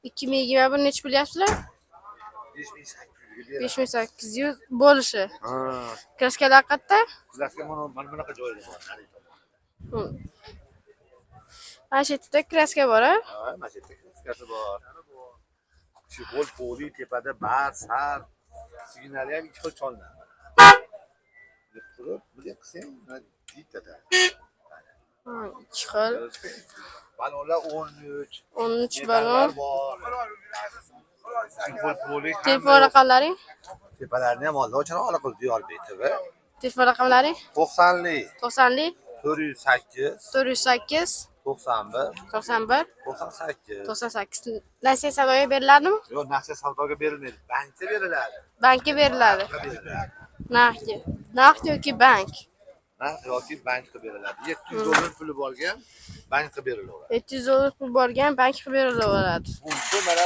2021 nechi bilyapsizlar? 5800 5800 bo'lishi. Ha. Kraskalar qayerda? Sizlarga mana bunaqa joyda bor. Mana shu yerda kraska bor, a? Ha, mana shu yerda kraskasi bor. Shu qo'l poli tepada bar, sar, signali ham ikki xil cholinadi. Turib, bunday qilsang, mana bittadan. Ikki xil. Balonlar 13. 13 balon. Bor. Shu qo'l poli Telefon raqamlaring? tepalarni ham oldi. O'chana ola qilib Diyorbekova. Telefon raqamlaring? 90lik, 90lik 408, 408 91, 91 98. 98. Nasiya savdoga beriladimi? Yo'q, nasiya savdoga berilmaydi. Bankka beriladi. Bankka beriladi. Beriladi. Naqdga. Naqd yoki bank? Naqd yoki bankka beriladi. 700 dollar puli borgan bankka berilaveradi. 700 dollar pul borgan bankga berilaveradi. Buncha mana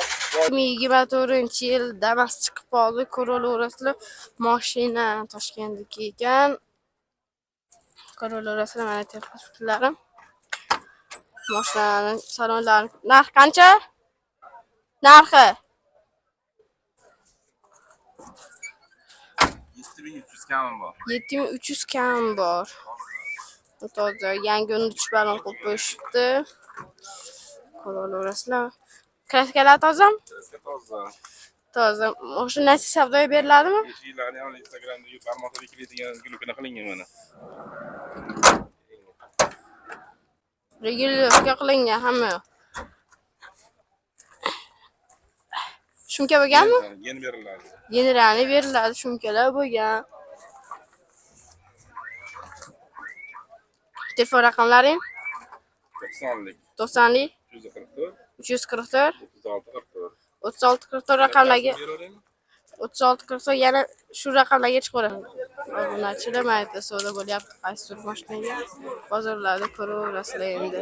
2024 yil Damas chiqib qoldi. Ko'raverasizlar. Mashina Toshkentniki ekan. Ko'raverasizlar mana texnikalarım. Mashinaning salonlari narx qancha? Narxi 7300 kam bor. 7300 kam bor. Toza yangi 13 balon qo'yib qo'yishibdi. Ko'raverasizlar. Kraskalar tozami? Toza. Toza. Mashinasi savdoga beriladimi? Eshiklarni ham Instagramda barmoqda bekiladigan gulukana qilingan mana. Regulyatsiya qilingan hamma. Shumka bo'lganmi? Yeni beriladi. Generalni beriladi, shumkalar bo'lgan. Telefon raqamlaring? 90lik, 90lik 344, 344 36 44. 36 44 raqamlarga Beravering. 36 44 yana shu raqamlarga chiqaveradi. Obunachilar mayda savdo bo'lyapti. Qaysi tur mashinaga bozorlarda ko'raverasizlar endi.